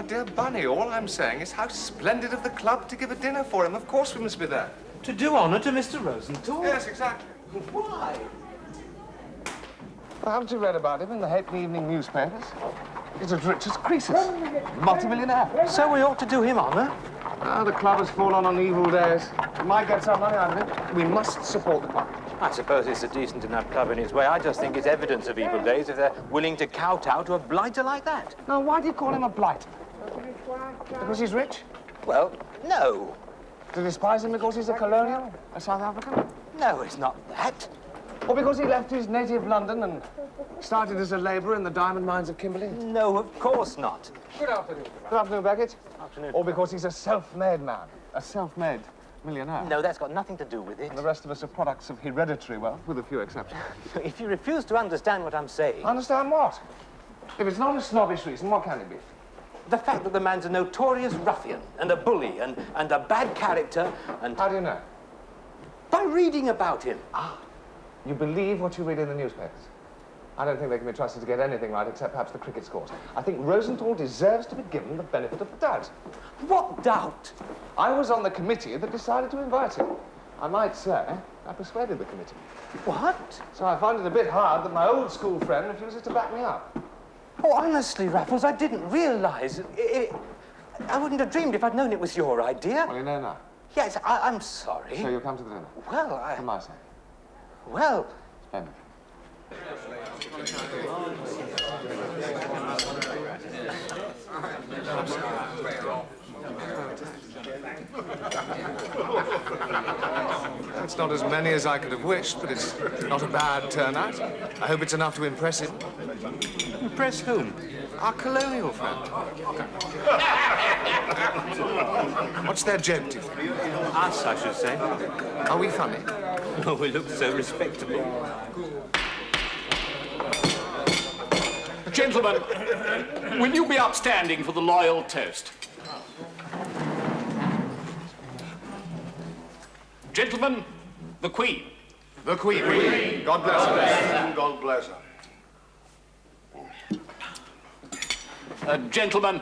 dear Bunny, all I'm saying is how splendid of the club to give a dinner for him. Of course we must be there. To do honour to Mr. Rosenthall? Yes, exactly. Why? Well, haven't you read about him in the Halfpenny evening newspapers? He's as rich as Croesus. Multi-millionaire. So we ought to do him honour? Ah, the club has fallen on evil days. We might get some money out of it. We must support the club. I suppose it's a decent enough club in its way. I just think it's evidence of evil days if they're willing to kowtow to a blighter like that. Now, why do you call him a blight? Because he's rich? Well, no. Do you despise him because he's a colonial, a South African? No, it's not that. Or because he left his native London and started as a labourer in the diamond mines of Kimberley? No, of course not. Good afternoon. Good afternoon, Beckett. Afternoon. Or because he's a self-made man, a self-made millionaire. No, that's got nothing to do with it. And the rest of us are products of hereditary wealth, with a few exceptions. If you refuse to understand what I'm saying... Understand what? If it's not a snobbish reason, what can it be? The fact that the man's a notorious ruffian and a bully and a bad character and... How do you know? By reading about him. Ah, you believe what you read in the newspapers? I don't think they can be trusted to get anything right except perhaps the cricket scores. I think Rosenthall deserves to be given the benefit of the doubt. What doubt? I was on the committee that decided to invite him. I might say I persuaded the committee. What? So I find it a bit hard that my old school friend refuses to back me up. Oh, honestly, Raffles, I didn't realise. I wouldn't have dreamed if I'd known it was your idea. Well, you know now. Yes, I'm sorry. So you'll come to the dinner? Well, For my sake. Well... Splendid. It's not as many as I could have wished, but it's not a bad turnout. I hope it's enough to impress him. Impress whom? Our colonial friend. What's their joke, do you think? Us, I should say. Are we funny? Oh, we look so respectable. Gentlemen, will you be upstanding for the loyal toast? Gentlemen, the Queen. The Queen. God bless her. God bless her. Gentlemen,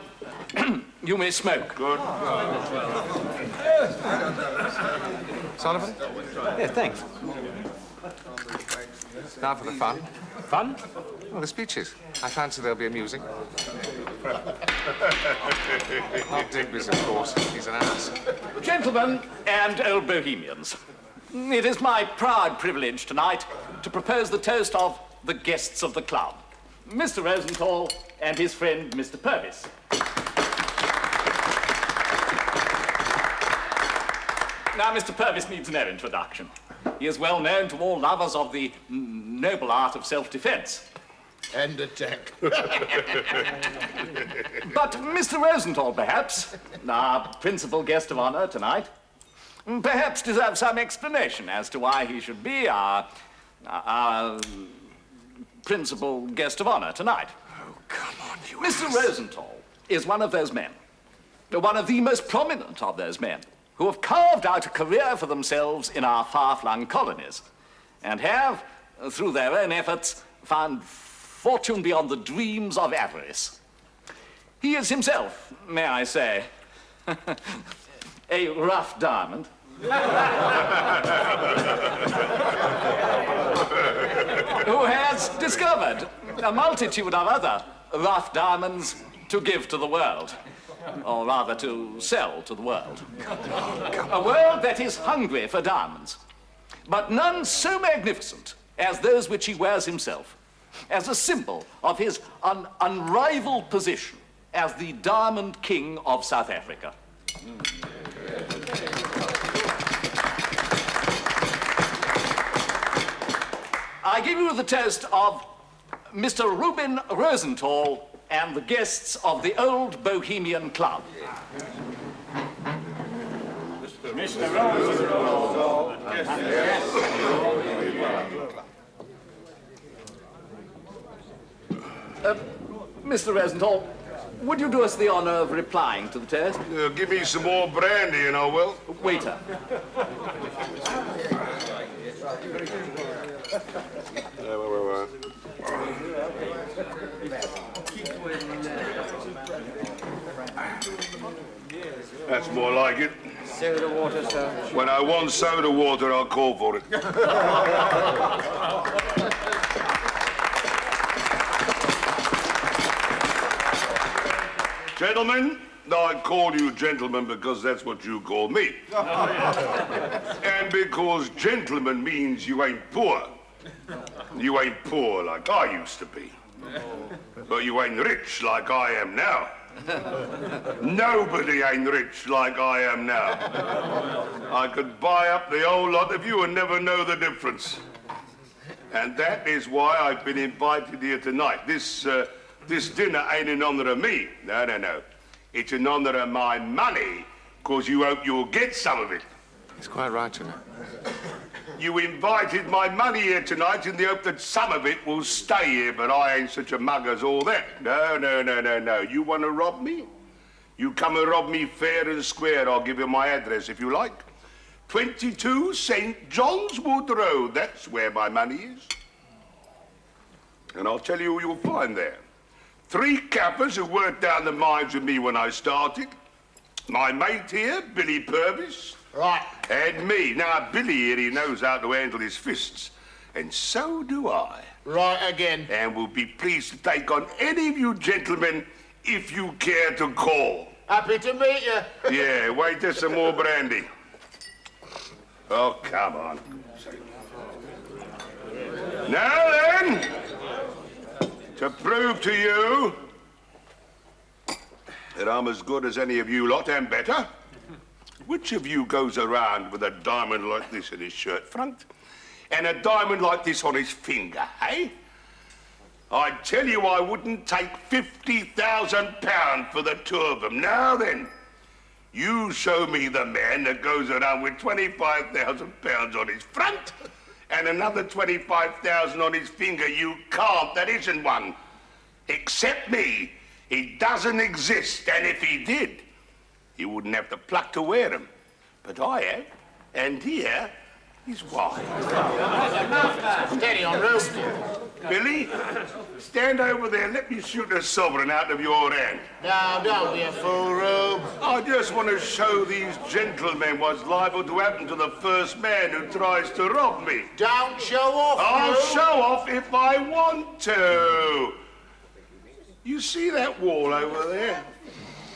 you may smoke. Good. Sullivan? Yeah, thanks. Now for the fun. Fun? Well, the speeches. I fancy they'll be amusing. Not Digby's, of course. He's an ass. Gentlemen and old bohemians, it is my proud privilege tonight to propose the toast of the guests of the club, Mr. Rosenthall and his friend, Mr. Purvis. Now, Mr. Purvis needs no introduction. He is well known to all lovers of the noble art of self-defense. And attack. But Mr. Rosenthall, perhaps, our principal guest of honor tonight, perhaps deserves some explanation as to why he should be our principal guest of honor tonight. Oh, come on, you Mr. ass. Rosenthall is one of those men, one of the most prominent of those men, who have carved out a career for themselves in our far-flung colonies, and have, through their own efforts, found fortune beyond the dreams of avarice. He is himself, may I say, a rough diamond. Who has discovered a multitude of other rough diamonds to give to the world, or rather to sell to the world. A world that is hungry for diamonds, but none so magnificent as those which he wears himself, as a symbol of his unrivaled position as the Diamond King of South Africa. I give you the toast of Mr. Reuben Rosenthall and the guests of the Old Bohemian Club. Mr. Rosenthall. Mr. Rosenthall, would you do us the honor of replying to the toast? Give me some more brandy, you know, Will. Waiter. That's more like it. Soda water, sir. When I want soda water, I'll call for it. Gentlemen, I call you gentlemen because that's what you call me. And because gentleman means you ain't poor. You ain't poor like I used to be. But you ain't rich like I am now. Nobody ain't rich like I am now. I could buy up the whole lot of you and never know the difference. And that is why I've been invited here tonight. This dinner ain't in honor of me. No, no, no. It's in honor of my money, because you hope you'll get some of it. He's quite right, you know. You invited my money here tonight in the hope that some of it will stay here, but I ain't such a mug as all that. No, no, no, no, no. You want to rob me? You come and rob me fair and square. I'll give you my address if you like. 22 St. John's Wood Road. That's where my money is. And I'll tell you who you'll find there. 3 Kaffirs who worked down the mines with me when I started. My mate here, Billy Purvis. Right. And me. Now, Billy here, he knows how to handle his fists. And so do I. Right again. And we'll be pleased to take on any of you gentlemen if you care to call. Happy to meet you. Yeah, wait, there's some more brandy. Oh, come on. Now then, to prove to you that I'm as good as any of you lot and better, which of you goes around with a diamond like this in his shirt front and a diamond like this on his finger, eh? I tell you I wouldn't take £50,000 for the 2 of them. Now then, you show me the man that goes around with £25,000 on his front and another 25,000 on his finger. You can't. That isn't one. Except me. He doesn't exist. And if he did, he wouldn't have the pluck to wear them. But I have. And here is why. Steady on, Reuben. Billy, stand over there. Let me shoot a sovereign out of your hand. Now, don't be a fool, Rube. I just want to show these gentlemen what's liable to happen to the first man who tries to rob me. Don't show off, I'll Rube. show off if I want to. You see that wall over there?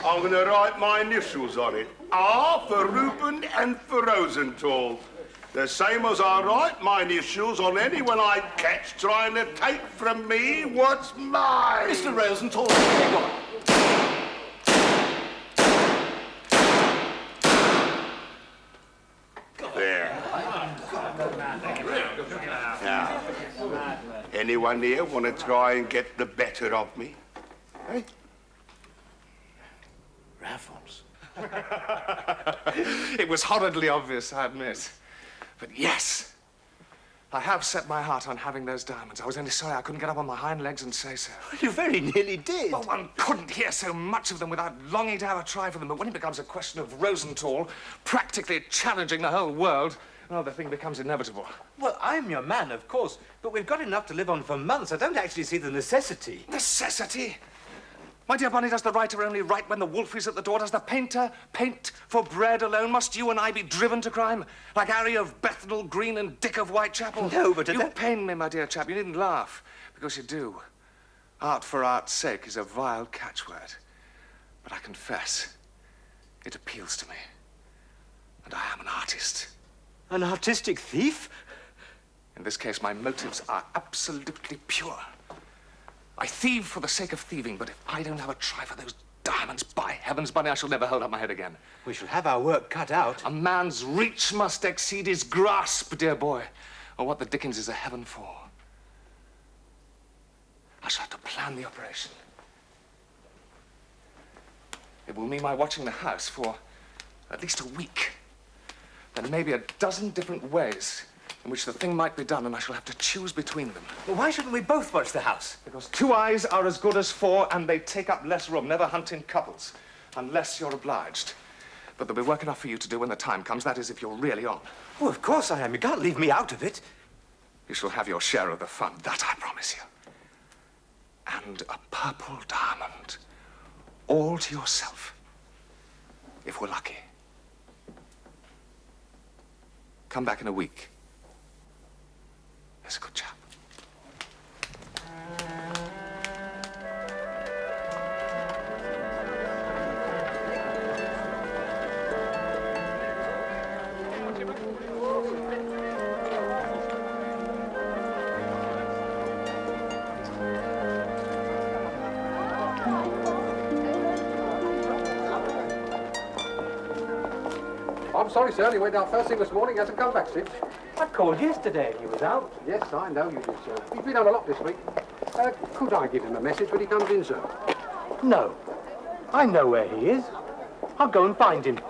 I'm going to write my initials on it. R for Reuben and for Rosenthall. The same as I write my initials on anyone I catch trying to take from me what's mine. Mr. Rosenthall, hang on. There. Now, anyone here want to try and get the better of me? Hey? Raffles. It was horridly obvious, I admit. But yes, I have set my heart on having those diamonds. I was only sorry I couldn't get up on my hind legs and say so. You very nearly did. Well, one couldn't hear so much of them without longing to have a try for them. But when it becomes a question of Rosenthall practically challenging the whole world, well, the thing becomes inevitable. Well, I'm your man, of course, but we've got enough to live on for months. I don't actually see the necessity. Necessity? My dear Bunny, does the writer only write when the wolf is at the door? Does the painter paint for bread alone? Must you and I be driven to crime? Like Harry of Bethnal Green and Dick of Whitechapel? No, but... You pain me, my dear chap. You needn't laugh, because you do. Art for art's sake is a vile catchword. But I confess, it appeals to me. And I am an artist. An artistic thief? In this case, my motives are absolutely pure. I thieve for the sake of thieving, but if I don't have a try for those diamonds, by heavens, Bunny, I shall never hold up my head again. We shall have our work cut out. A man's reach must exceed his grasp, dear boy. Or what the dickens is a heaven for? I shall have to plan the operation. It will mean my watching the house for at least a week. Then maybe a dozen different ways in which the thing might be done, and I shall have to choose between them. Well, why shouldn't we both watch the house? Because 2 eyes are as good as 4, and they take up less room. Never hunt in couples, unless you're obliged. But there'll be work enough for you to do when the time comes. That is, if you're really on. Oh, of course I am. You can't leave me out of it. You shall have your share of the fun, that I promise you. And a purple diamond, all to yourself, if we're lucky. Come back in a week. There's a good chap. I'm sorry, sir. He went out first thing this morning. He hasn't come back since. I called yesterday and he was out. Yes, I know you did, sir. He's been on a lot this week. Could I give him a message when he comes in, sir? No. I know where he is. I'll go and find him.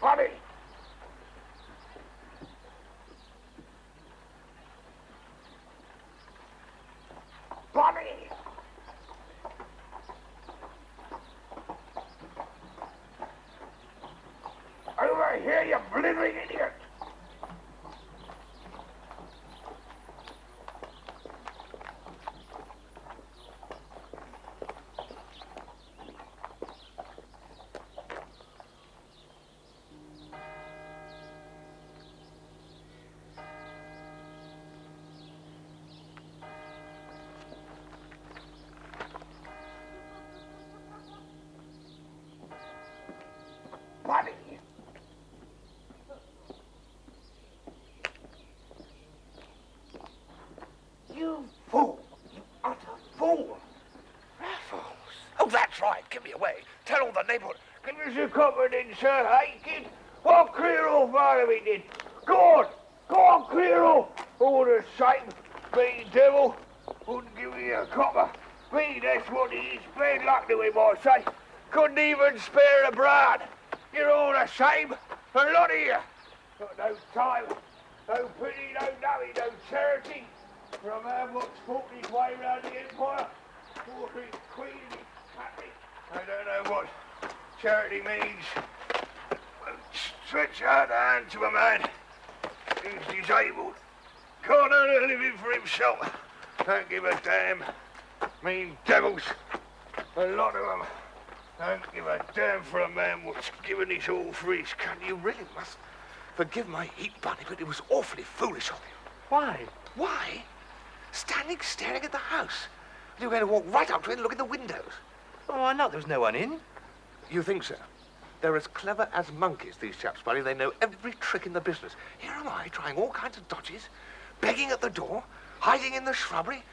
Bunny! Bunny! Over here, you blithering idiot! Bunny! You fool! You utter fool! Raffles! Oh, that's right. Give me away. Tell all the neighborhood. Give us a confidence, sir, hey, kid? Well, clear off out of it, then. Go on! Go on, clear off! All the same, me devil, wouldn't give me a copper. Me, that's what it is. Bad luck to him, I say. Couldn't even spare a bride. You're all the same, a lot of you. Got no time, no pity, no nothing, no charity. For a man what's fought his way round the empire, fought his queen and his country. I don't know what charity means. Stretch out a hand to a man who's disabled. Can't earn a living for himself. Don't give a damn. Mean devils, a lot of them. Don't give a damn for a man what's given his all for his country. You really must forgive my heat, Bunny, but it was awfully foolish of you. Why? Why? Standing staring at the house. You were going to walk right up to it and look in the windows. Oh, why not? There was no one in. You think so? They're as clever as monkeys, these chaps, Bunny. They know every trick in the business. Here am I, trying all kinds of dodges, begging at the door, hiding in the shrubbery.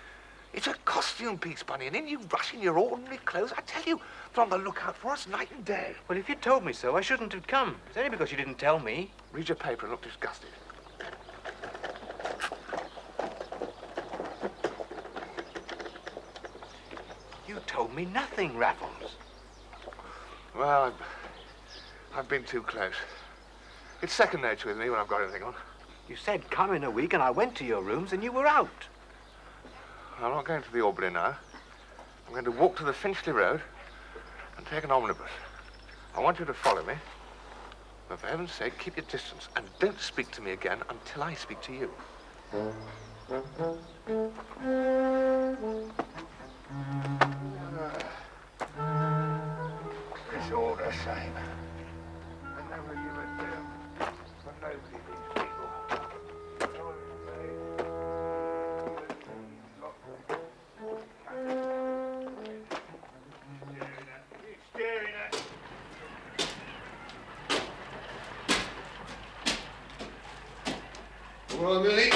It's a costume piece, Bunny, and in you rush in your ordinary clothes. I tell you, they're on the lookout for us night and day. Well, if you'd told me so, I shouldn't have come. It's only because you didn't tell me. Read your paper and look disgusted. You told me nothing, Raffles. Well, I've been too close. It's second nature with me when I've got anything on. You said come in a week, and I went to your rooms, and you were out. I'm not going to the Albany now. I'm going to walk to the Finchley Road and take an omnibus. I want you to follow me. But for heaven's sake, keep your distance and don't speak to me again until I speak to you. It's all the same. I never give a damn for nobody, these people. Staring at. Well, Millie.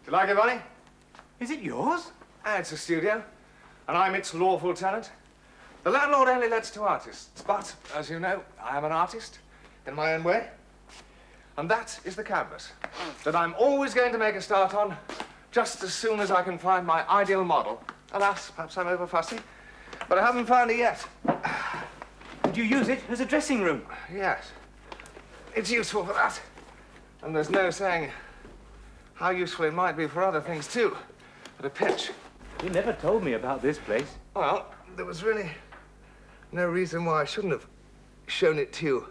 Do you like it, Bunny? Is it yours? It's a studio, and I'm its lawful tenant. The landlord only lets to artists, but, as you know, I am an artist in my own way. And that is the canvas that I'm always going to make a start on just as soon as I can find my ideal model. Alas, perhaps I'm over fussy, but I haven't found it yet. Did you use it as a dressing room? Yes, it's useful for that. And there's no saying how useful it might be for other things, too, at a pinch. You never told me about this place. Well, there was really no reason why I shouldn't have shown it to you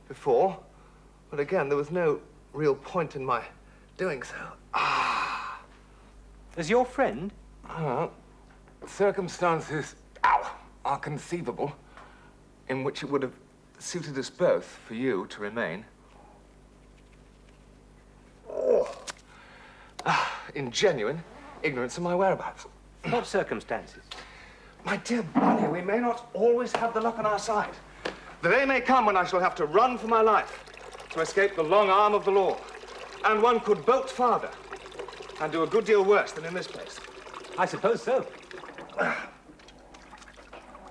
before. But again, there was no real point in my doing so. As your friend? Well, circumstances, are conceivable in which it would have suited us both for you to remain. In genuine ignorance of my whereabouts. What circumstances? My dear Bunny, we may not always have the luck on our side. The day may come when I shall have to run for my life to escape the long arm of the law. And one could bolt farther and do a good deal worse than in this place. I suppose so.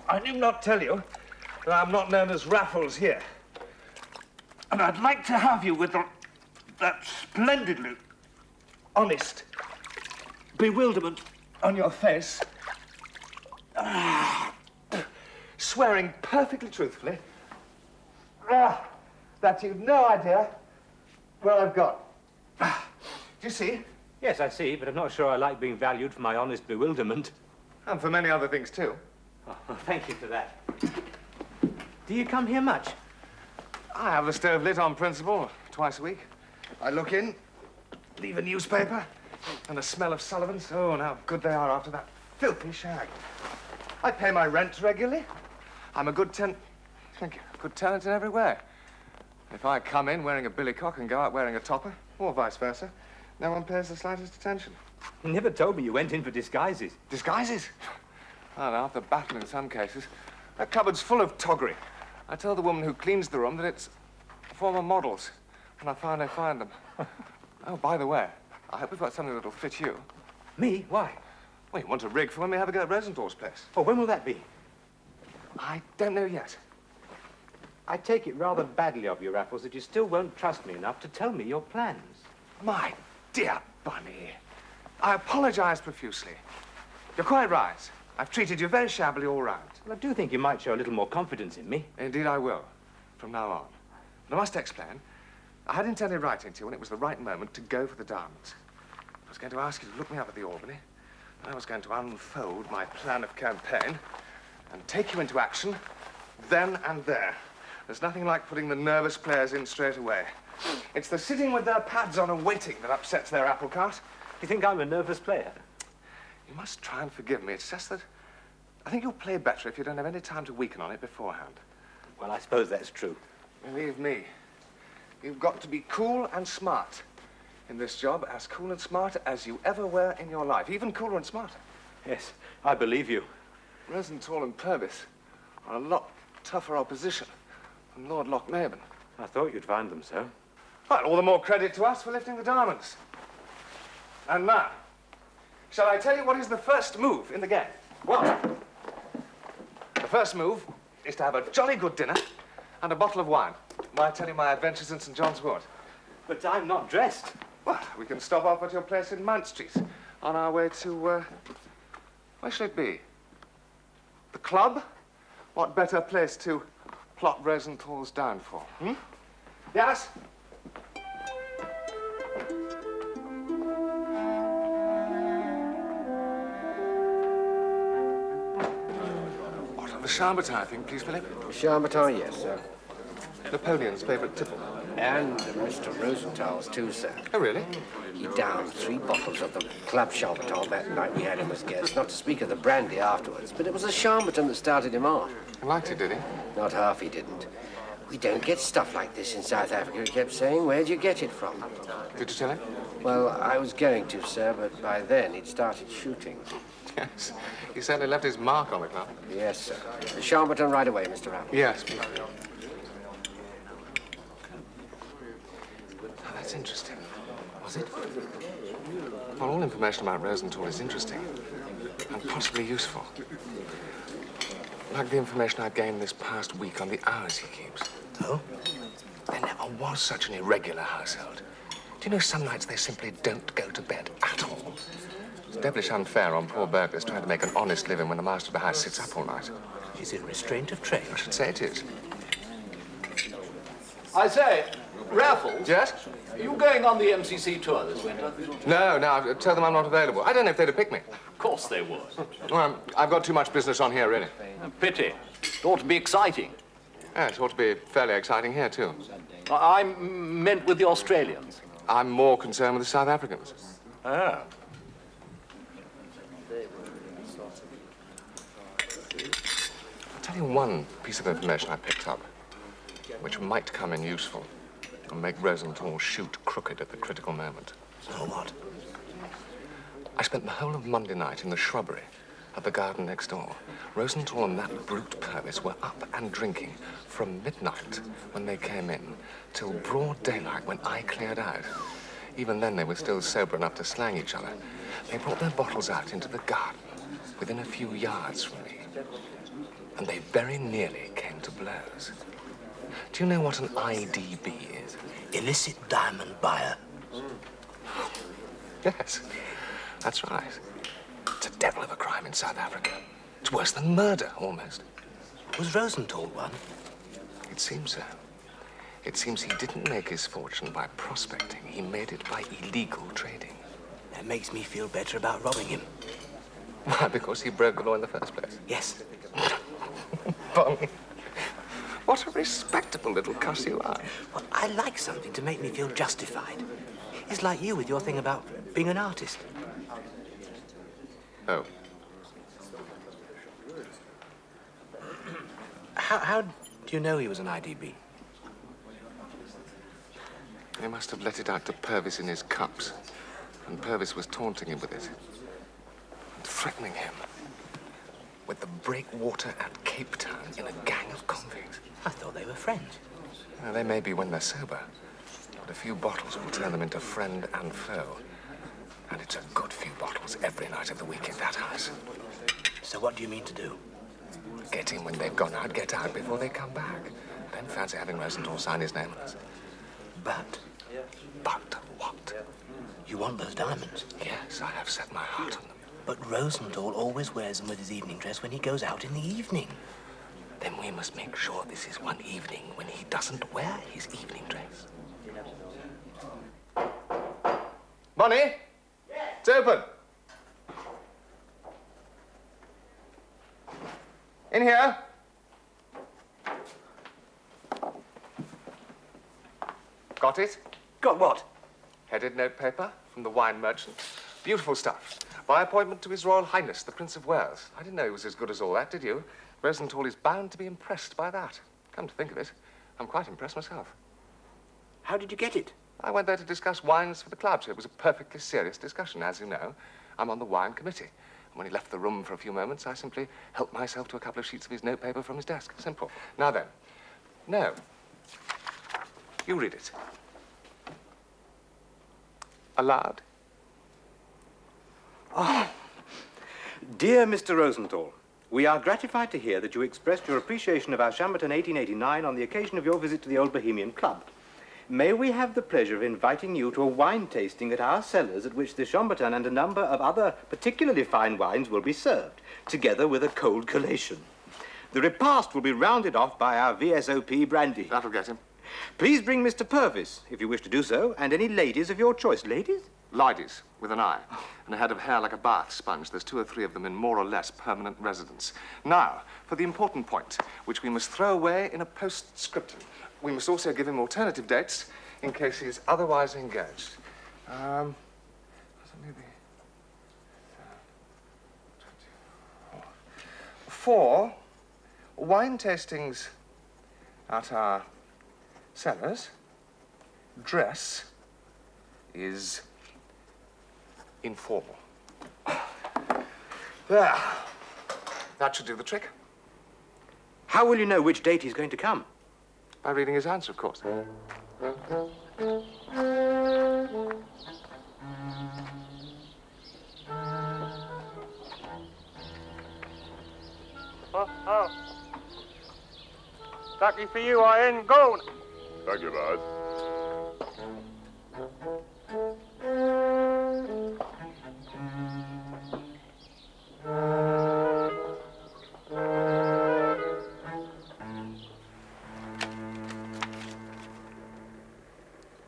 I need not tell you that I'm not known as Raffles here. And I'd like to have you with that splendidly honest bewilderment on your face, swearing perfectly truthfully that you've no idea where I've gone. Do you see? Yes, I see, but I'm not sure I like being valued for my honest bewilderment. And for many other things, too. Oh, well, thank you for that. Do you come here much? I have the stove lit on principle twice a week. I look in, leave a newspaper, and the smell of Sullivan's. Oh, and how good they are after that filthy shag. I pay my rent regularly. I'm a good tenant. Thank you. Good tenant in every way. If I come in wearing a billycock and go out wearing a topper, or vice versa, no one pays the slightest attention. You never told me you went in for disguises. Disguises? Well, after battle in some cases. That cupboard's full of toggery. I tell the woman who cleans the room that it's former models, and I find them. Oh, by the way, I hope we've got something that'll fit you. Me? Why? Well, you want a rig for when we have a go at Rosenthall's place? Oh, when will that be? I don't know yet. I take it rather badly of you, Raffles, that you still won't trust me enough to tell me your plans. My dear Bunny, I apologize profusely. You're quite right. I've treated you very shabbily all round. Well, I do think you might show a little more confidence in me. Indeed, I will, from now on. But I must explain, I had intended writing to you when it was the right moment to go for the diamonds. I was going to ask you to look me up at the Albany, and I was going to unfold my plan of campaign and take you into action then and there. There's nothing like putting the nervous players in straight away. It's the sitting with their pads on and waiting that upsets their apple cart. You think I'm a nervous player? You must try and forgive me. It's just that I think you'll play better if you don't have any time to weaken on it beforehand. Well, I suppose that's true. Believe me, you've got to be cool and smart in this job, as cool and smart as you ever were in your life, even cooler and smarter. Yes, I believe you. Rosenthall and Purvis are a lot tougher opposition than Lord Lochmaben. I thought you'd find them so. Well, all the more credit to us for lifting the diamonds. And now, shall I tell you what is the first move in the game? Well, the first move is to have a jolly good dinner and a bottle of wine while I tell you my adventures in St. John's Wood. But I'm not dressed. Well, we can stop off at your place in Mount Street on our way to, where shall it be? The club? What better place to plot Rosenthall's downfall, hmm? Yes? What, the Chambertin, I think, please, Philip? Chambertin, yes, sir. Napoleon's favourite tipple. And Mr. Rosenthall's too, sir. Oh, really? He downed 3 bottles of the club Chambertin that night we had him as guest, not to speak of the brandy afterwards. But it was the Chambertin that started him off. He liked it, did he? Not half he didn't. We don't get stuff like this in South Africa, he kept saying. Where'd you get it from? Did you tell him? Well, I was going to, sir, but by then he'd started shooting. Yes. He certainly left his mark on the club. Yes, sir. The Chambertin right away, Mr. Raffles. Yes, please. Oh, that's interesting. Was it? Well, all information about Rosenthall is interesting and possibly useful. Like the information I've gained this past week on the hours he keeps. Oh? There never was such an irregular household. Do you know some nights they simply don't go to bed at all? It's devilish unfair on poor burglars trying to make an honest living when the master of the house sits up all night. Is it restraint of trade? I should say it is. I say, Raffles. Yes? Are you going on the MCC tour this winter? No, I've told them I'm not available. I don't know if they'd have picked me. Of course they would. Well, I've got too much business on here, really. A pity. It ought to be exciting. Yeah, it ought to be fairly exciting here, too. I meant with the Australians. I'm more concerned with the South Africans. Oh. I'll tell you one piece of information I picked up, which might come in useful and make Rosenthall shoot crooked at the critical moment. So what? I spent the whole of Monday night in the shrubbery at the garden next door. Rosenthall and that brute Purvis were up and drinking from midnight when they came in till broad daylight when I cleared out. Even then, they were still sober enough to slang each other. They brought their bottles out into the garden within a few yards from me, and they very nearly came to blows. Do you know what an IDB is? Illicit diamond buyer. Yes, that's right. It's a devil of a crime in South Africa. It's worse than murder, almost. Was Rosenthall one? It seems so. It seems he didn't make his fortune by prospecting. He made it by illegal trading. That makes me feel better about robbing him. Why, because he broke the law in the first place? Yes. Bunny, what a respectable little cuss you are. Well, I like something to make me feel justified. It's like you with your thing about being an artist. Oh. How do you know he was an IDB? He must have let it out to Purvis in his cups. And Purvis was taunting him with it. And threatening him with the breakwater at Cape Town in a gang of convicts. I thought they were friends. Now, they may be when they're sober. But a few bottles will turn them into friend and foe. And it's a good few bottles every night of the week in that house. So what do you mean to do? Get in when they've gone out, get out before they come back. I don't fancy having Rosenthall sign his name on us. But But what? you want those diamonds. Yes, I have set my heart on them. But Rosenthall always wears them with his evening dress when he goes out in the evening. Then we must make sure this is one evening when he doesn't wear his evening dress. Bunny? Yes. It's open. In here. Got it? Got what? Headed notepaper from the wine merchant. Beautiful stuff. By appointment to His Royal Highness, the Prince of Wales. I didn't know he was as good as all that, did you? Rosenthall is bound to be impressed by that. Come to think of it, I'm quite impressed myself. How did you get it? I went there to discuss wines for the club, so it was a perfectly serious discussion. As you know, I'm on the wine committee. And when he left the room for a few moments, I simply helped myself to a couple of sheets of his notepaper from his desk. Simple. Now then. No. You read it. Aloud. Dear Mr. Rosenthall, we are gratified to hear that you expressed your appreciation of our Chambertin 1889 on the occasion of your visit to the Old Bohemian Club. May we have the pleasure of inviting you to a wine tasting at our cellars at which the Chambertin and a number of other particularly fine wines will be served, together with a cold collation. The repast will be rounded off by our VSOP brandy. That'll get him. Please bring Mr. Purvis, if you wish to do so, and any ladies of your choice. Ladies? Ladies, with an eye, and a head of hair like a bath sponge. There's 2 or 3 of them in more or less permanent residence. Now, for the important point, which we must throw away in a postscriptum. We must also give him alternative dates in case he is otherwise engaged. For wine tastings at our cellars, dress is informal. There. That should do the trick. How will you know which date he's going to come? By reading his answer, of course. Lucky for you, I ain't going. Thank you, boss.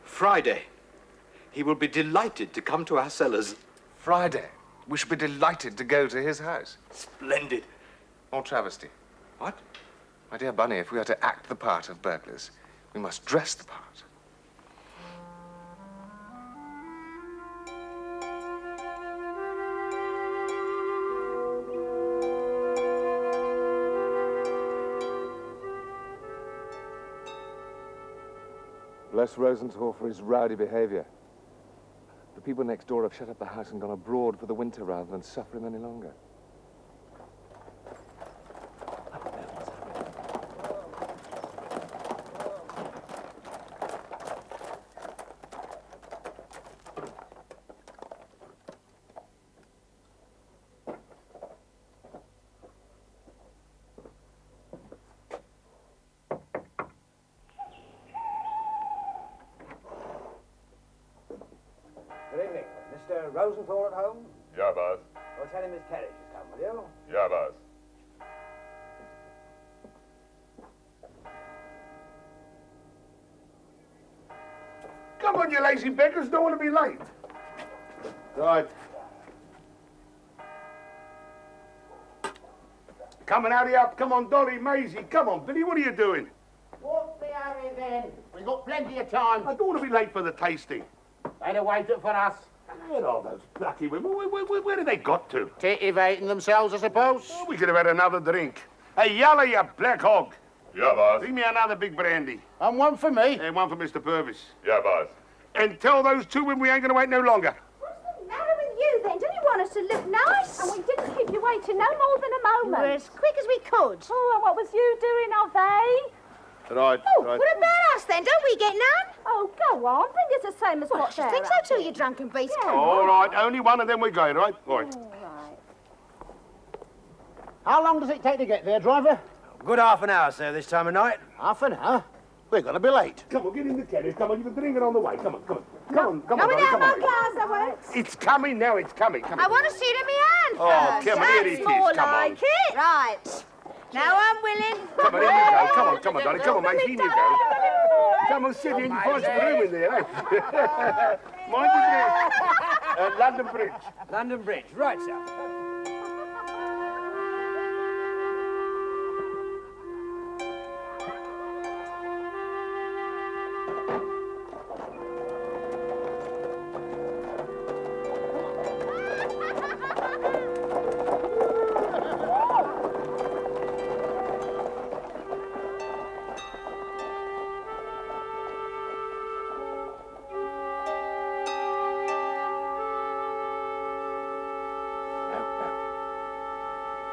Friday. He will be delighted to come to our cellars. Friday. We should be delighted to go to his house. Splendid. Or travesty. What? My dear Bunny, if we are to act the part of burglars, we must dress the part. Bless Rosenthall for his rowdy behavior. The people next door have shut up the house and gone abroad for the winter rather than suffer him any longer. Good evening. Mr. Rosenthall at home? Yeah, boss. Well, tell him his carriage has come, will you? Yeah, boss. Come on, you lazy beggars. Don't want to be late. Right. Coming out of here. Come on, Dolly, Maisie. Come on, Billy. What are you doing? What's the hurry then? We've got plenty of time. I don't want to be late for the tasting. They'd have waited for us. Where are those plucky women? Where have they got to? Titivating themselves, I suppose. Oh, we could have had another drink. Hey, Yalla, you black hog. Yeah, boss. Bring me another big brandy. And one for me. And one for Mr. Purvis. Yeah, boss. And tell those two women we ain't going to wait no longer. What's the matter with you, then? Don't you want us to look nice? And we didn't keep you waiting no more than a moment. We're as quick as we could. Oh, and what was you doing, Ove? Right, Oh, right. what about us then? Don't we get none? Oh, go on. Think it's the same as Well, I what should they're think so too, having. you drunken beast. Yeah. Come on. All right, only one of them we go, right? All right. All right. How long does it take to get there, driver? Good half an hour, sir, this time of night. Half an hour. We're going to be late. Come on, get in the carriage. Come on, you can drink it on the way. Come on, come on. Come on, come on, No, Dolly, come on. Glass, I won't. It's coming now, it's coming. Come I on. want to see it in my hand Oh, first. come on, here it That's is, more come on. like it. Right. Now I'm willing. Come on, in you go. Come on, come on, Dolly. Come on, mate, in you go. Come on, sit in. You find some room in there, eh? Mind your drink. London Bridge. London Bridge. Right, sir.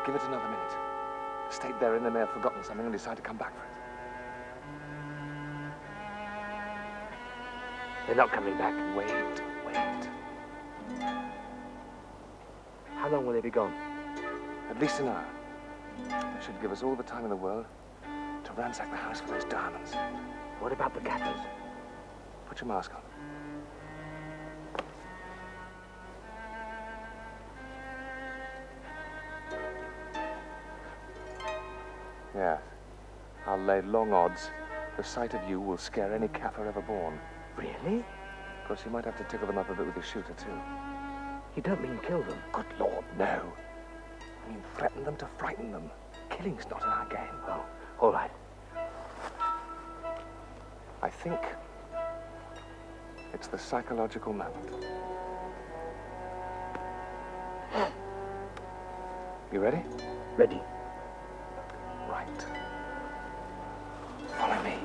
Give it another minute. Stay there and they may have forgotten something and decide to come back for it. They're not coming back. Wait. How long will they be gone? At least an hour. That should give us all the time in the world to ransack the house for those diamonds. What about the gaffers? Put your mask on. Yes. I'll lay long odds the sight of you will scare any Kaffir ever born. Really? Of course, you might have to tickle them up a bit with your shooter, too. You don't mean kill them? Good Lord, no. I mean, threaten them to frighten them. Killing's not in our game. Oh, all right. I think it's the psychological method. You ready? Ready. Right. Follow me.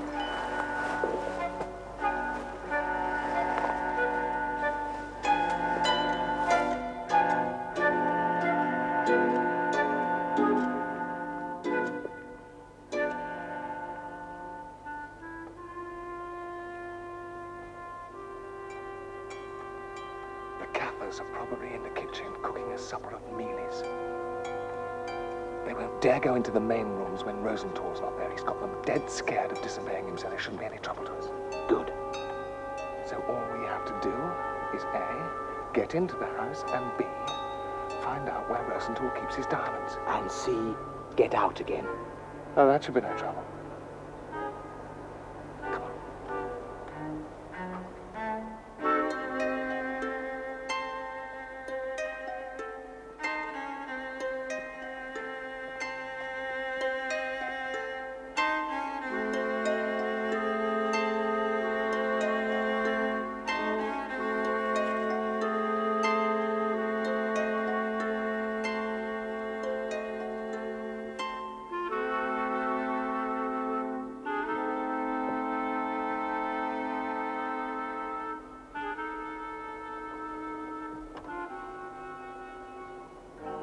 The Kaffirs are probably in the kitchen cooking a supper of mealies. They They won't dare go into the main rooms when Rosenthall's not there. He's got them dead scared of disobeying him, so there shouldn't be any trouble to us. Good. So all we have to do is A, get into the house, and B, find out where Rosenthall keeps his diamonds. And C, get out again. Oh, that should be no trouble.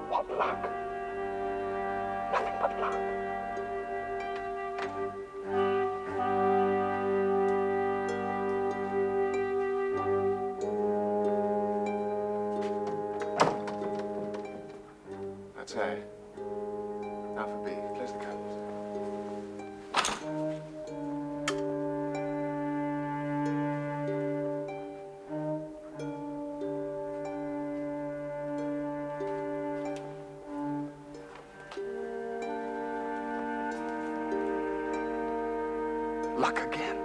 What luck? Nothing but luck. That's A. Now for B. Close the curtains. Luck again.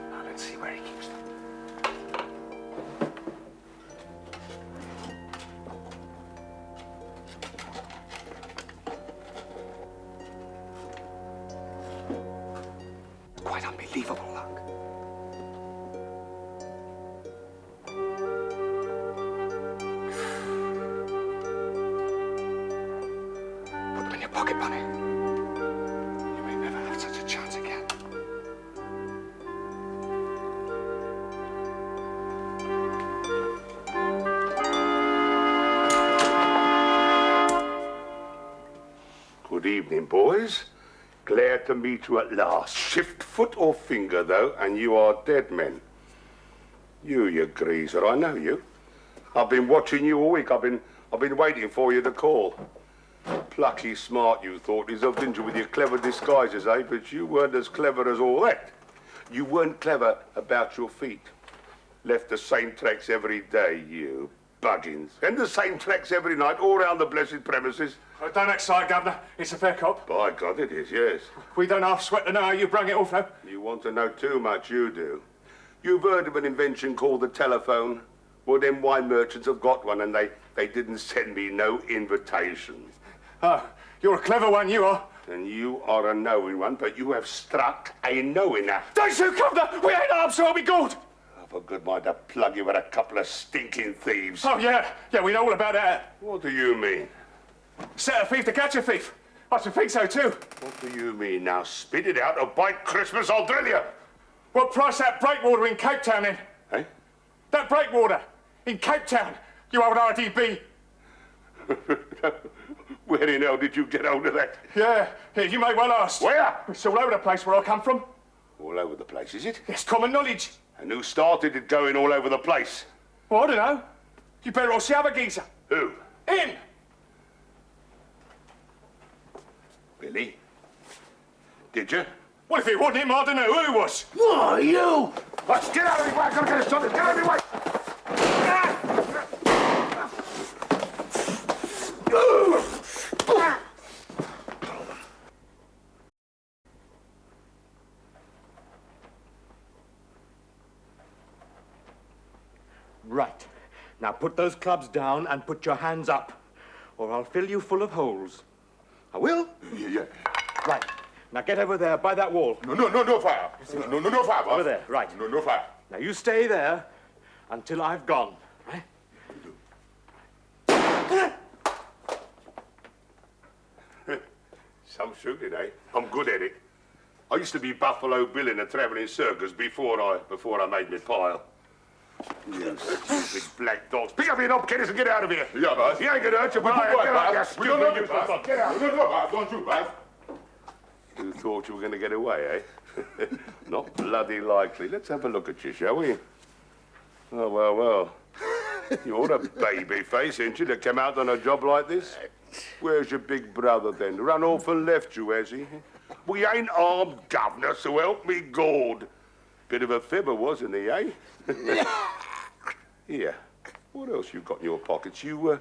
Now let's see where he keeps them. Quite unbelievable luck. Put them in your pocket, Bunny. You may never have such a chance again. Good evening, boys. Glad to meet you at last. Shift foot or finger, though, and you are dead men. You greaser, I know you. I've been watching you all week. I've been waiting for you to call. Plucky smart, you thought yourself, didn't you, with your clever disguises, eh? But you weren't as clever as all that. You weren't clever about your feet. Left the same tracks every day, you buggins. And the same tracks every night, all round the blessed premises. Oh, don't excite, Governor. It's a fair cop. By God, it is, yes. We don't half sweat to know how you brung it off, though. You want to know too much, you do. You've heard of an invention called the telephone? Well, them wine merchants have got one, and they didn't send me no invitation. Oh, you're a clever one, you are. And you are a knowing one, but you have struck a knowiner. Don't shoot, Governor! We ain't armed, so I'll be good. I've a good mind to plug you with a couple of stinking thieves. Oh, yeah, we know all about that. What do you mean? Set a thief to catch a thief. I should think so, too. What do you mean? Now spit it out, or by Christmas I'll drill you. What price that breakwater in Cape Town in? Eh? That breakwater in Cape Town, you old RDB. Where in hell did you get hold of that? Yeah, you may well ask. Where? It's all over the place where I come from. All over the place, is it? It's common knowledge. And who started it going all over the place? Well, I don't know. You better ask the other geezer. Who? Him. Billy? Did you? Well, if it wasn't him, I don't know who it was. Why, you? Let's get out of the way. I've got to get a stop. Get out of the way. Right. Now put those clubs down and put your hands up, or I'll fill you full of holes. I will? Yeah. Right. Now get over there by that wall. No fire. No fire, boss. Over there, right. No fire. Now you stay there until I've gone, right? Some shooting, eh? I'm good at it. I used to be Buffalo Bill in a travelling circus before I made my pile. You stupid black dogs. Pick up your knobkins and get out of here. Yeah, boss. He ain't gonna hurt you, but I get out, you stupid useless son. Get out. No, boss. Don't shoot, boss. You thought you were going to get away, eh? Not bloody likely. Let's have a look at you, shall we? Oh, well. You're a baby face, ain't you, to come out on a job like this? Where's your big brother, then? Run off and left you, has he? We ain't armed, governor, so help me God. Bit of a fibber, wasn't he, eh? Here, what else you got in your pockets? You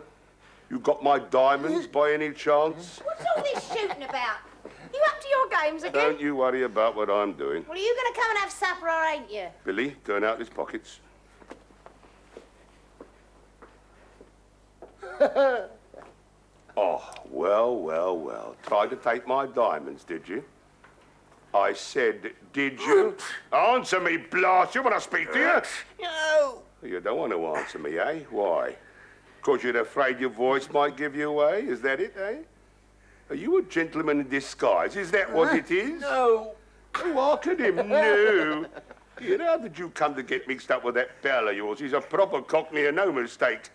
got my diamonds by any chance? What's all this shooting about? You up to your games again? Don't you worry about what I'm doing. Well, are you going to come and have supper or ain't you? Billy, turn out his pockets. Oh, well. Tried to take my diamonds, did you? I said, did you? Answer me, blast you, when I speak to you. No. You don't want to answer me, eh? Why? 'Cause you're afraid your voice might give you away? Is that it, eh? Are you a gentleman in disguise? Is that what it is? No. Oh, look at him, no. You know, how did you come to get mixed up with that pal of yours? He's a proper cockney and no mistake.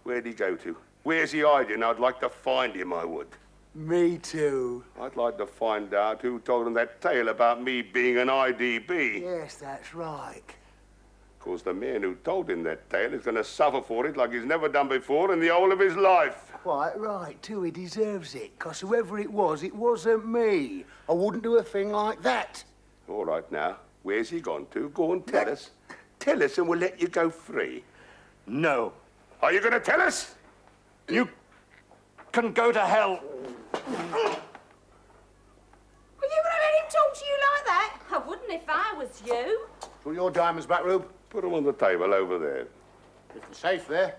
Where'd he go to? Where's he hiding? I'd like to find him, I would. Me too. I'd like to find out who told him that tale about me being an IDB. Yes, that's right. 'Cause the man who told him that tale is going to suffer for it like he's never done before in the whole of his life. Quite right, too. He deserves it, 'cause whoever it wasn't me. I wouldn't do a thing like that. All right, now, where's he gone to? Go and tell us. Tell us and we'll let you go free. No. Are you going to tell us? You can go to hell. Are you going to let him talk to you like that? I wouldn't if I was you. Put your diamonds back, Rube. Put them on the table over there. It's the safe there.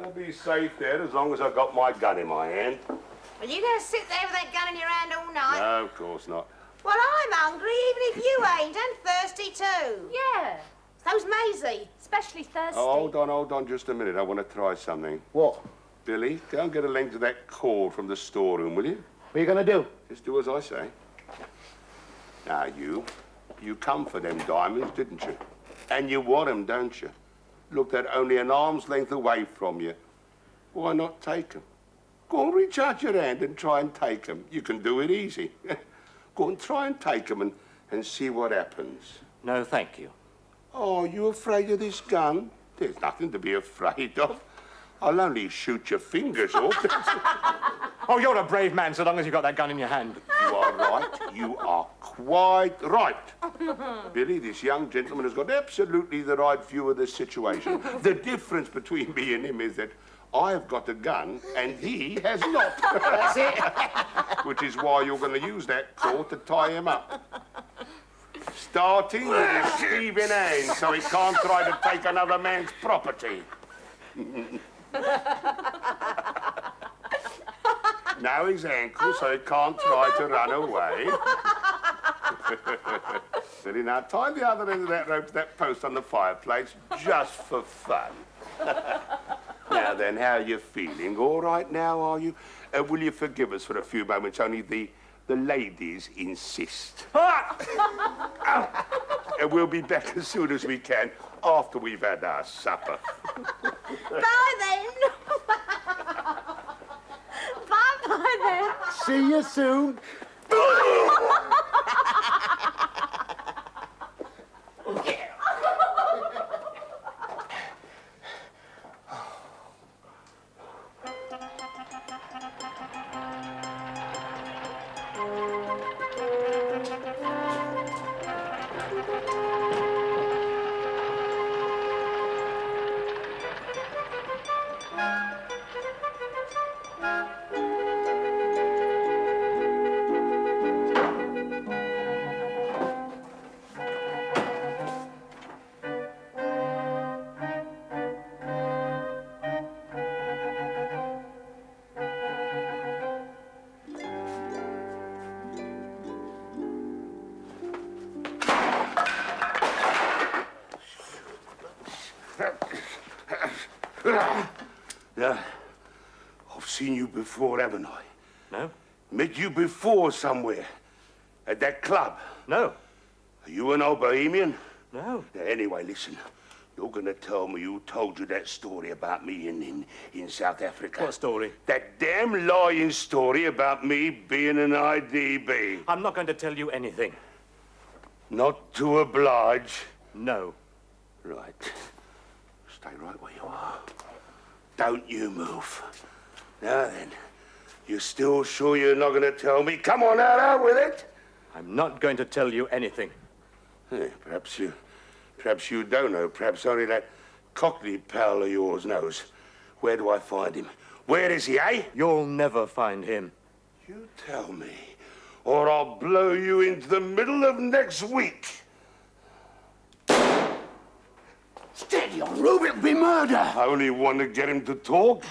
I'll be safe there as long as I've got my gun in my hand. Are you going to sit there with that gun in your hand all night? No, of course not. Well, I'm hungry, even if you ain't, and thirsty too. Yeah, So's Maisie. especially thirsty. Oh, hold on just a minute. I want to try something. What? Billy, go and get a length of that cord from the storeroom, will you? What are you going to do? Just do as I say. Now, you come for them diamonds, didn't you? And you want them, don't you? Look, they're only an arm's length away from you. Why not take them? Go and reach out your hand and try and take them. You can do it easy. Go and try and take them and see what happens. No, thank you. Oh, you afraid of this gun? There's nothing to be afraid of. I'll only shoot your fingers off. Oh, you're a brave man so long as you've got that gun in your hand. You are right. You are quite right. Billy, this young gentleman has got absolutely the right view of the situation. The difference between me and him is that I've got a gun and he has not. That's it. Which is why you're going to use that cord to tie him up. Starting with his sleeve in hand so he can't try to take another man's property. Now his ankle so he can't try to run away. Billy, now tie the other end of that rope to that post on the fireplace just for fun. Now then, how are you feeling? All right now, are you? Will you forgive us for a few moments? Only the ladies insist. And we'll be back as soon as we can after we've had our supper. Bye then. Bye then. See you soon. Now, I've seen you before, haven't I? No? Met you before somewhere. At that club. No. Are you an old bohemian? No. Now, anyway, listen. You're going to tell me who told you that story about me in South Africa. What story? That damn lying story about me being an IDB. I'm not going to tell you anything. Not to oblige. No. Right. Stay right where you are. don't you move. Now then, you still sure you're not going to tell me? Come on, out with it. I'm not going to tell you anything. Hey, perhaps you don't know. Perhaps only that Cockney pal of yours knows. Where do I find him? Where is he, eh? You'll never find him. You tell me, or I'll blow you into the middle of next week. Steady on, Reuben, it'll be murder. I only want to get him to talk.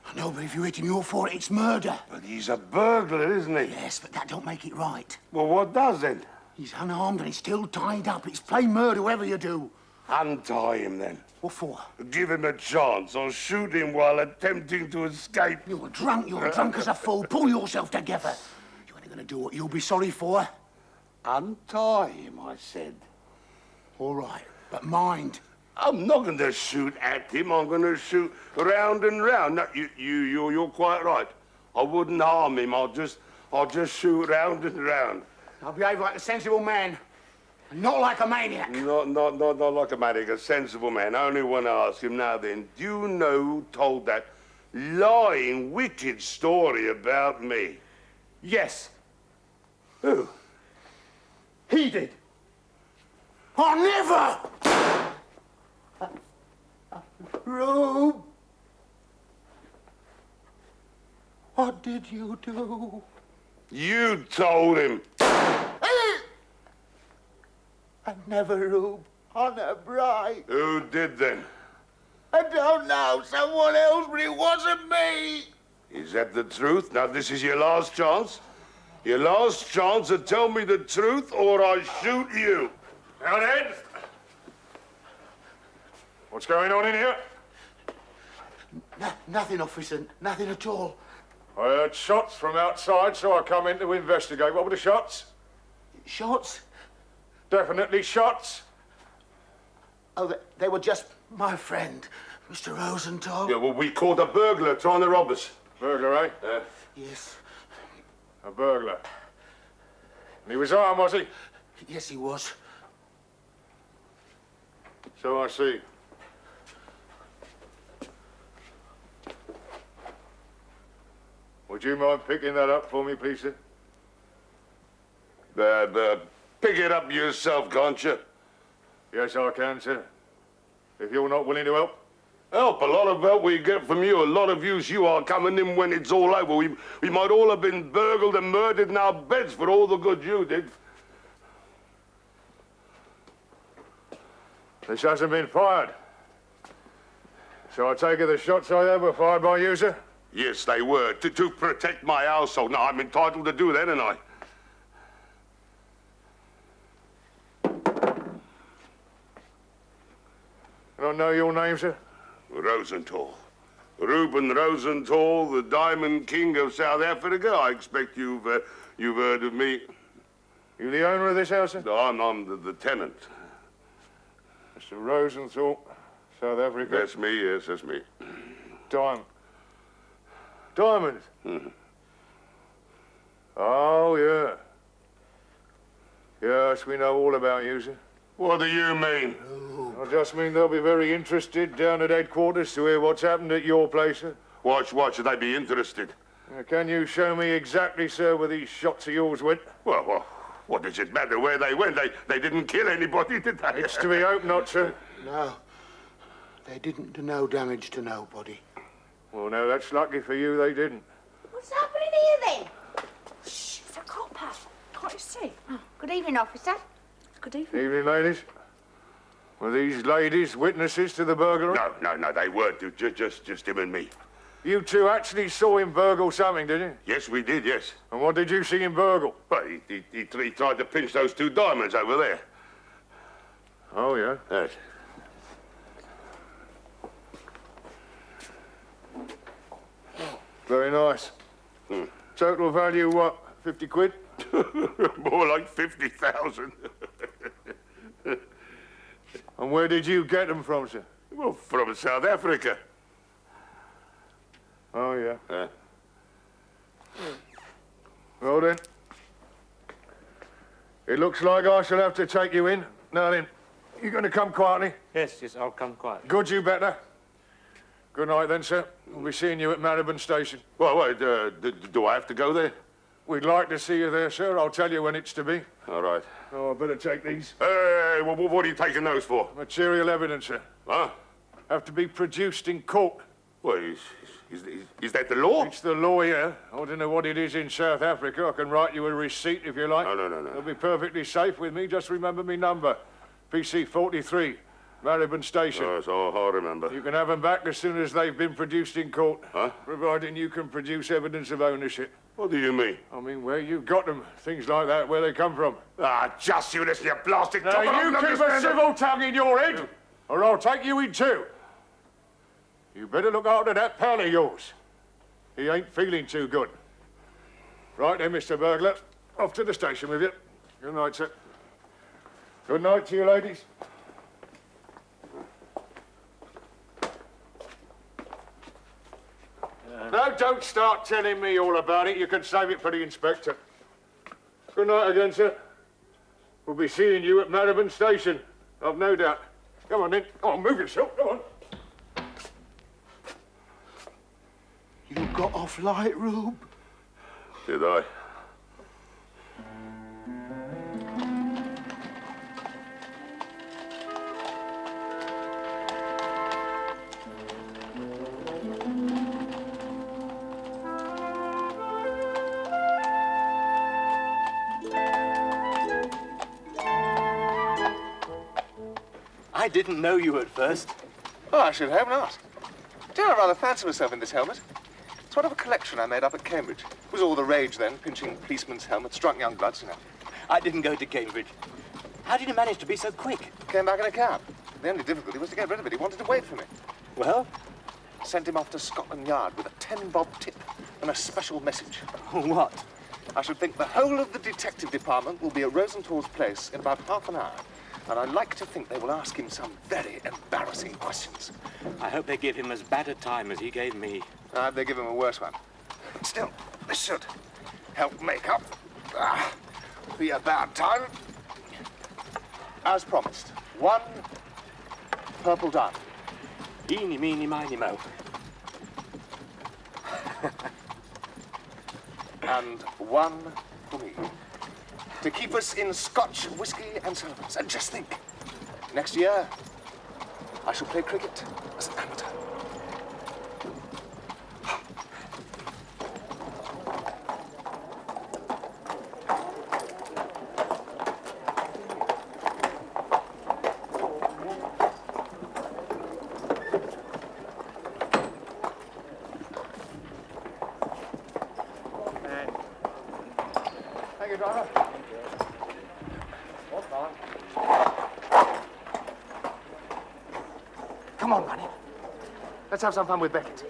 I know, but if you're hitting your fault, it's murder. But he's a burglar, isn't he? Yes, but that don't make it right. Well, what does then? He's unarmed and he's still tied up. It's plain murder, whatever you do. Untie him, then. What for? Give him a chance, or shoot him while attempting to escape. You're drunk as a fool. Pull yourself together. You ain't gonna do what you'll be sorry for. Untie him, I said. All right, but mind. I'm not going to shoot at him. I'm going to shoot round and round. No, you're quite right. I wouldn't harm him. I'll just shoot round and round. I'll behave like a sensible man, and not like a maniac. Not like a maniac, a sensible man. I only want to ask him now then, do you know who told that lying, wicked story about me? Yes. Who? He did. I never! Rube! What did you do? You told him. I never, Rube. Honor bright. Who did then? I don't know. Someone else, but it wasn't me. Is that the truth? Now, this is your last chance. Your last chance to tell me the truth, or I shoot you. Now then, what's going on in here? Nothing, officer. Nothing at all. I heard shots from outside, so I come in to investigate. What were the shots? Shots? Definitely shots. Oh, they were just my friend, Mr. Rosenthall. Yeah, well, we caught a burglar trying to rob us. Burglar, eh? Yes. A burglar. And he was armed, was he? Yes, he was. So I see. Would you mind picking that up for me, please, sir? Pick it up yourself, can't you? Yes, I can, sir. If you're not willing to help. Help, a lot of help we get from you. A lot of use you are coming in when it's all over. We might all have been burgled and murdered in our beds for all the good you did. This hasn't been fired. So I take it the shots I had were fired by you, sir? Yes, they were. To protect my household. Now, I'm entitled to do that, ain't I? I don't know your name, sir? Rosenthall. Reuben Rosenthall, the Diamond King of South Africa. I expect you've heard of me. You the owner of this house, sir? No, I'm the tenant. Mr. Rosenthall, South Africa. That's me, yes, that's me. Diamonds? Mm-hmm. Oh, yeah. Yes, we know all about you, sir. What do you mean? I just mean they'll be very interested down at headquarters to hear what's happened at your place, sir. Why should they be interested? Can you show me exactly, sir, where these shots of yours went? Well, what does it matter where they went? They didn't kill anybody, did they? It's to be hoped not, sir. No. They didn't do no damage to nobody. Well, no, that's lucky for you, they didn't. What's happening here, then? Shh, it's a copper. Can't you see? Oh, good evening, officer. Good evening. Evening, ladies. Were these ladies witnesses to the burglary? No, they weren't. Just him and me. You two actually saw him burgle something, did you? Yes, we did, yes. And what did you see him burgle? Well, he tried to pinch those two diamonds over there. Oh, yeah? Yes. Very nice. Total value, what, 50 quid? More like 50,000. And where did you get them from, sir? Well, from South Africa. Oh, yeah. Well, then. It looks like I shall have to take you in. Now, then, you going to come quietly? Yes, I'll come quietly. Good, you better. Good night then, sir. We'll be seeing you at Marylebone Station. Well, wait, do I have to go there? We'd like to see you there, sir. I'll tell you when it's to be. All right. Oh, I better take these. Hey, what are you taking those for? Material evidence, sir. Huh? Have to be produced in court. Well, is that the law? It's the law here. I don't know what it is in South Africa. I can write you a receipt if you like. No. It'll be perfectly safe with me. Just remember me number. PC 43, Marylebone Station. Oh, so I'll remember. You can have them back as soon as they've been produced in court. Huh? Providing you can produce evidence of ownership. What do you mean? I mean, where you got them. Things like that, where they come from. Ah, just you listen, you blasted Now, you keep a civil tongue in your head, or I'll take you in too. You better look after that pal of yours. He ain't feeling too good. Right then, Mr. Burglar. Off to the station with you. Good night, sir. Good night to you, ladies. No, don't start telling me all about it. You can save it for the inspector. Good night again, sir. We'll be seeing you at Marylebone Station, I've no doubt. Come on, then. Come on, move yourself. Come on. You got off light, Rube? Did I? I didn't know you at first. Oh, I should hope not. Do I rather fancy myself in this helmet? It's one of a collection I made up at Cambridge. It was all the rage then, pinching policemen's helmets, drunk young bloods, you know. I didn't go to Cambridge. How did you manage to be so quick? Came back in a cab. The only difficulty was to get rid of it. He wanted to wait for me. Well? Sent him off to Scotland Yard with a 10-bob tip and a special message. What? I should think the whole of the detective department will be at Rosenthall's place in about half an hour. And I like to think they will ask him some very embarrassing questions. I hope they give him as bad a time as he gave me. They give him a worse one. Still, this should help make up. Be a bad time. As promised, 1 purple diamond. Eeny, meeny, miny, mo. And 1 for me. To keep us in Scotch, whiskey and servants. And just think, next year, I shall play cricket as an amateur. Thank you, driver. Come on, Bunny. Let's have some fun with Beckett.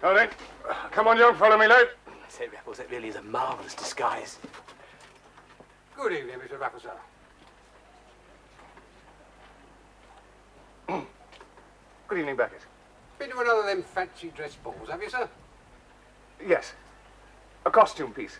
Now then, come on, young fellow, me lad. I say, Raffles, that really is a marvellous disguise. Good evening, Mr. Raffles, sir. Good evening, Beckett. Been to another of them fancy dress balls, have you, sir? Yes. A costume piece.